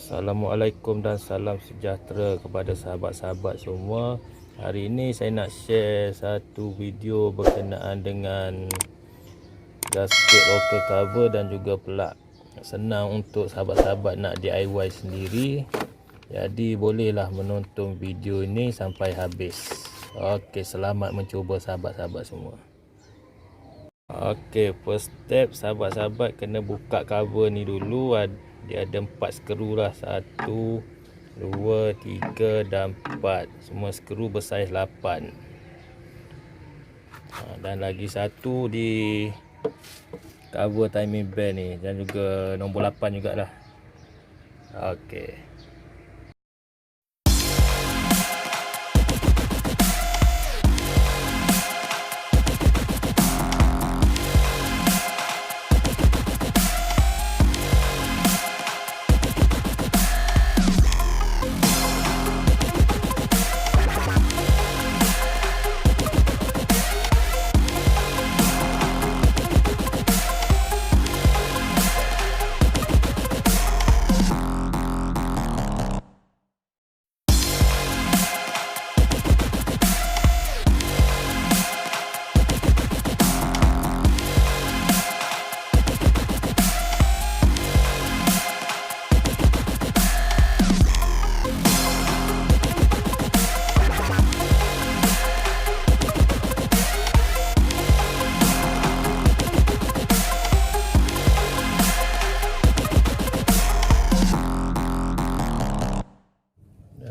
Assalamualaikum dan salam sejahtera kepada sahabat-sahabat semua. Hari ini saya nak share satu video berkenaan dengan gasket rocker cover dan juga pelak. Senang untuk sahabat-sahabat nak DIY sendiri. Jadi bolehlah menonton video ini sampai habis. Okey, selamat mencuba sahabat-sahabat semua. Okey, first step sahabat-sahabat kena buka cover ni dulu. Dia ada 4 skru lah. 1, 2, 3 dan 4. Semua skru bersaiz 8. Dan lagi satu di cover timing belt ni. Dan juga nombor 8 jugalah. Okey.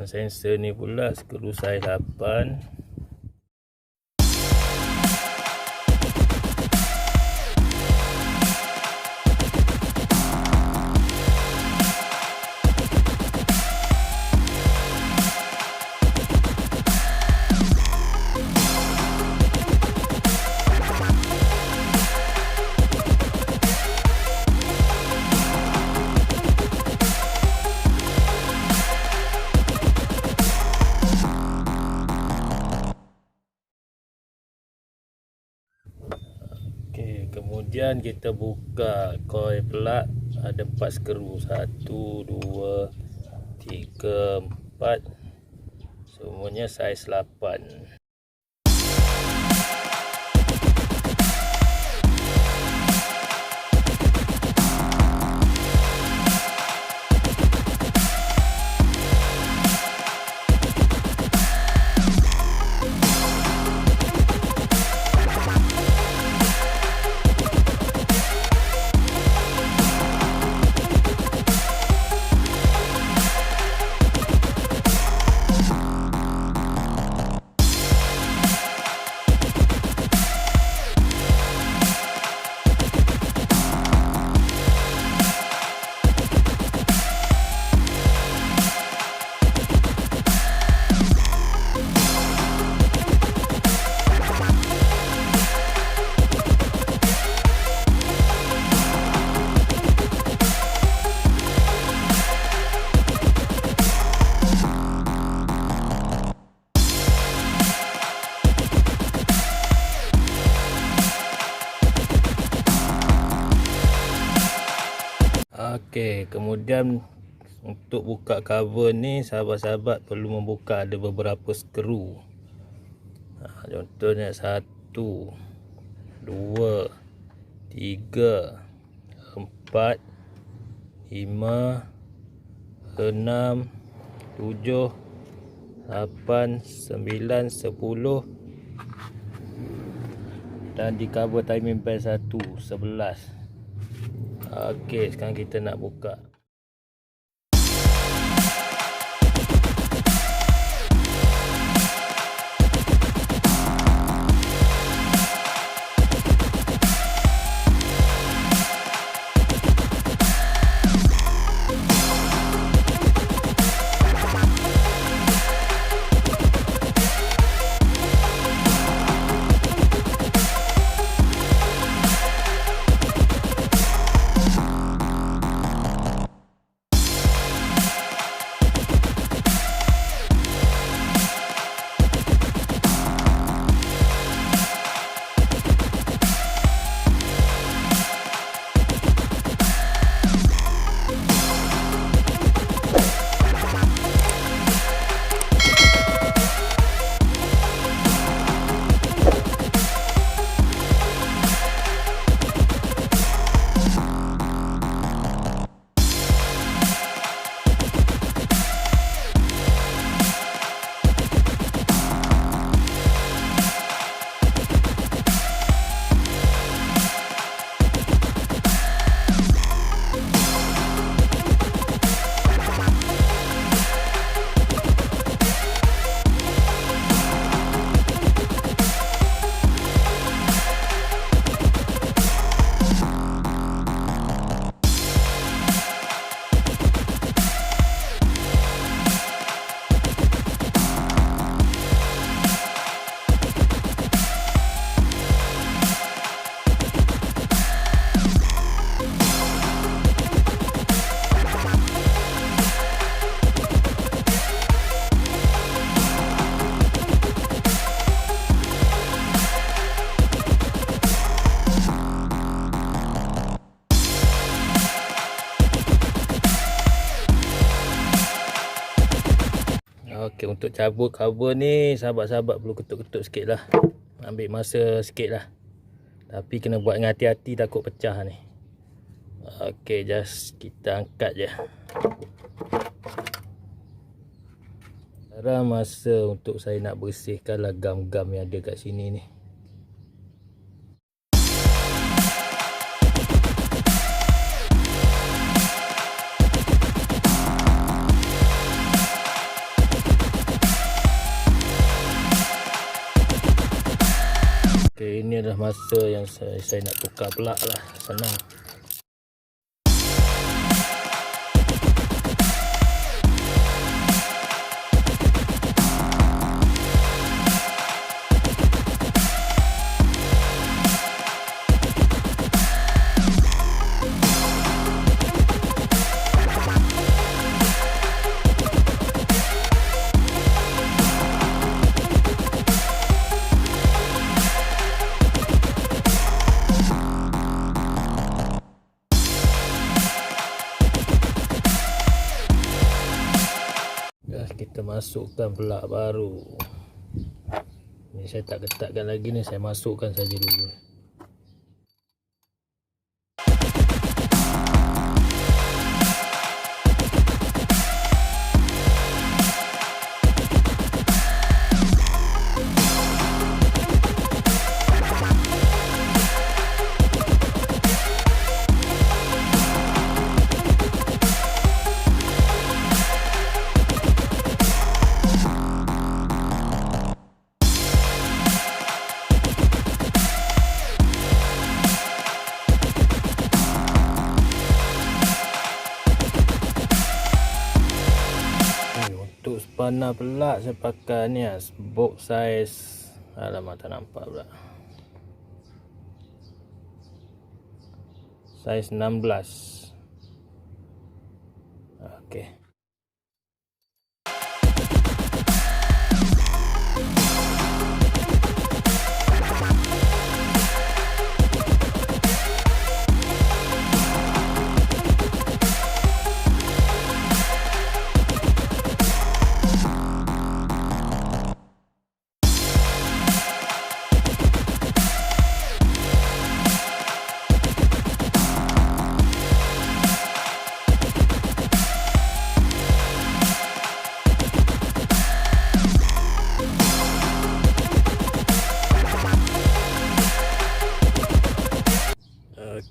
Sensor ni pula skru saiz 8. Kemudian kita buka coil pelak, ada 4 skru, 1, 2, 3, 4. Semuanya saiz 8. Okey, kemudian untuk buka cover ni sahabat-sahabat perlu membuka ada beberapa skru. Contohnya 1, 2, 3, 4, 5, 6, 7, 8, 9, 10. Dan di cover timing belt 1, 11. Okey, sekarang kita nak buka. Okey, untuk cabut cover ni sahabat-sahabat perlu ketuk-ketuk sikit lah. Ambil masa sikit lah. Tapi kena buat dengan hati-hati, takut pecah ni. Okey, just kita angkat je. Sekarang masa untuk saya nak bersihkan lah gam-gam yang ada kat sini ni. Okay, ini adalah masa yang saya nak tukar pelak lah. Senang. Kita masukkan pelak baru. Ni saya tak ketatkan lagi ni, saya masukkan saja dulu. Untuk spanner pelak saya pakai ni lah, box size, alamak tak nampak pula, size 16. Okey.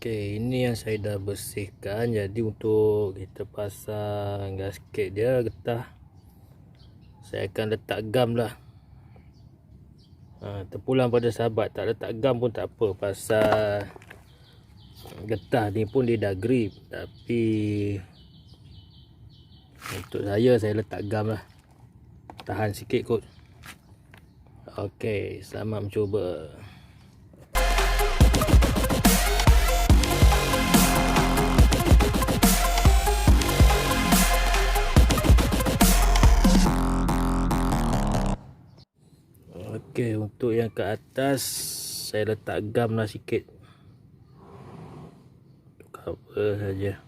Okey, ini yang saya dah bersihkan. Jadi untuk kita pasang gasket dia, getah, saya akan letak gam lah. Terpulang pada sahabat, tak letak gam pun tak apa, pasal getah ni pun dia dah grip. Tapi untuk saya letak gam lah, tahan sikit kot. Okey, selamat mencuba. Okey, untuk yang ke atas saya letak gam lah sikit, cover saja.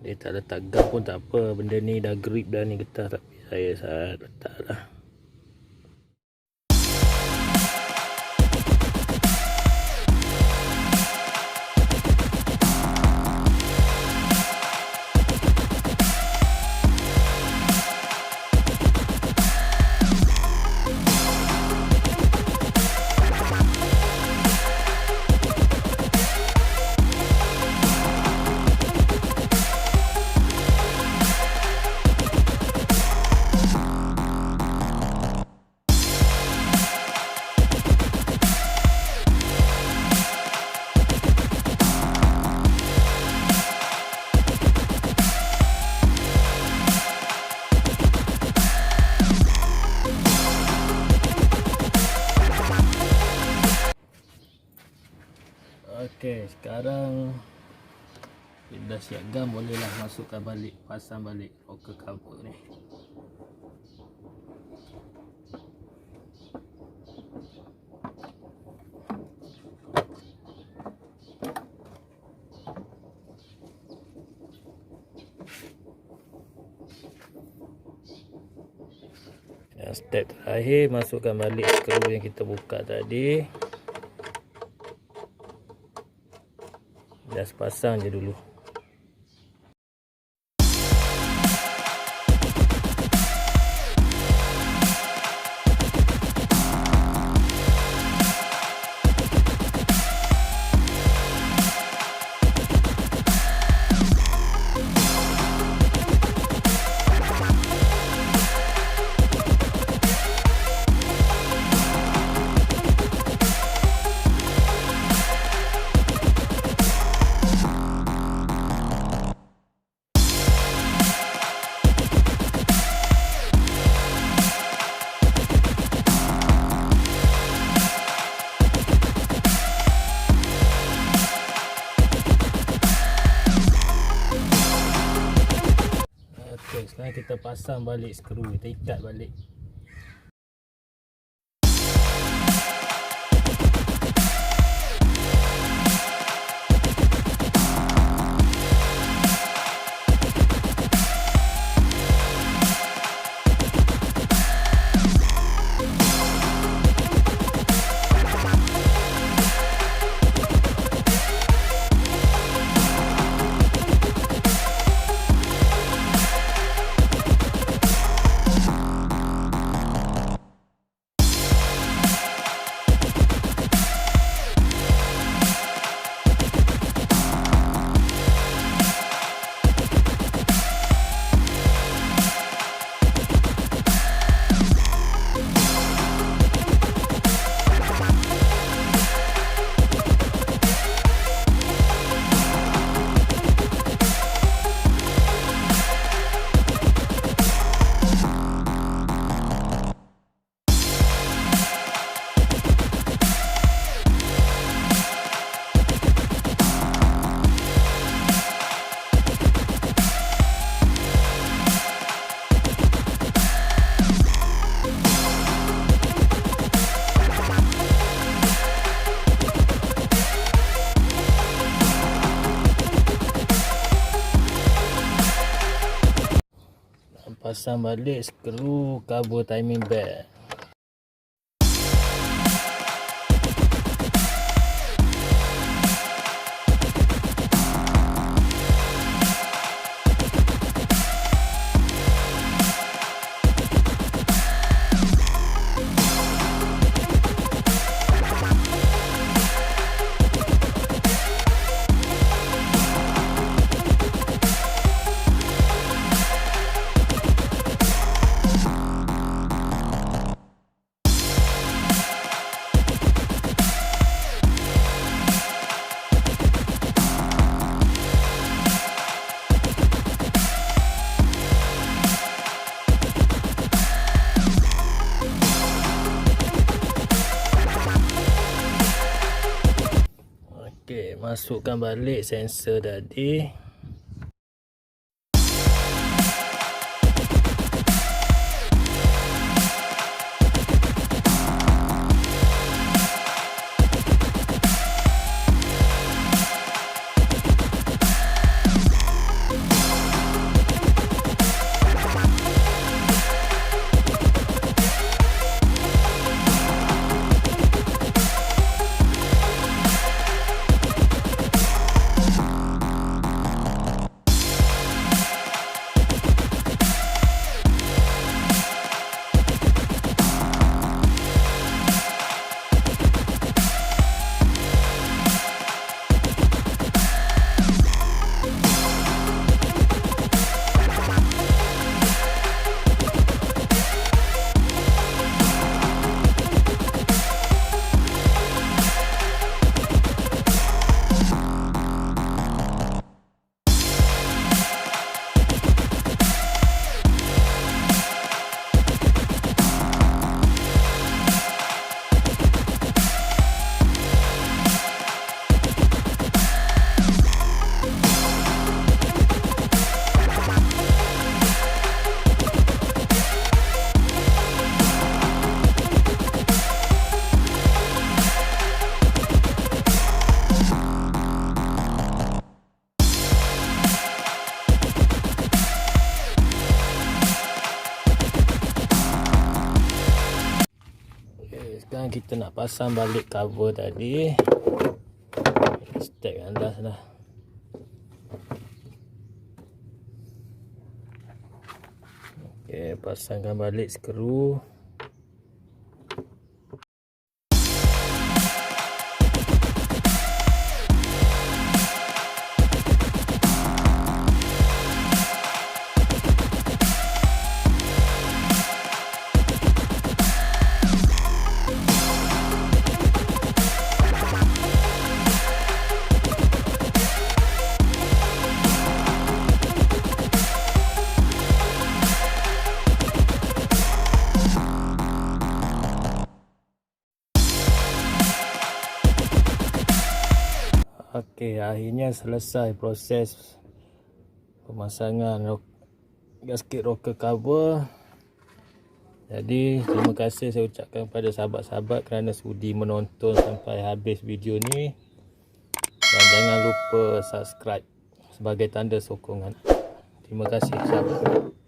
Dia tak letak gam pun tak apa, benda ni dah grip dah ni getah, tapi saya letak lah. Okey, sekarang kita dah siap gam, bolehlah masukkan balik, pasang balik rocker cover ni. Step terakhir, masukkan balik skru yang kita buka tadi. Just pasang je dulu. Sekarang kita pasang balik skru, kita ikat balik. Pasang balik skru cover timing belt. Okey, masukkan balik sensor tadi. kita nak pasang balik cover tadi. Stack alas lah. Okey, pasangkan balik skru. Okey, akhirnya selesai proses pemasangan gasket rocker cover. Jadi terima kasih saya ucapkan kepada sahabat-sahabat kerana sudi menonton sampai habis video ni. Dan jangan lupa subscribe sebagai tanda sokongan. Terima kasih sahabat.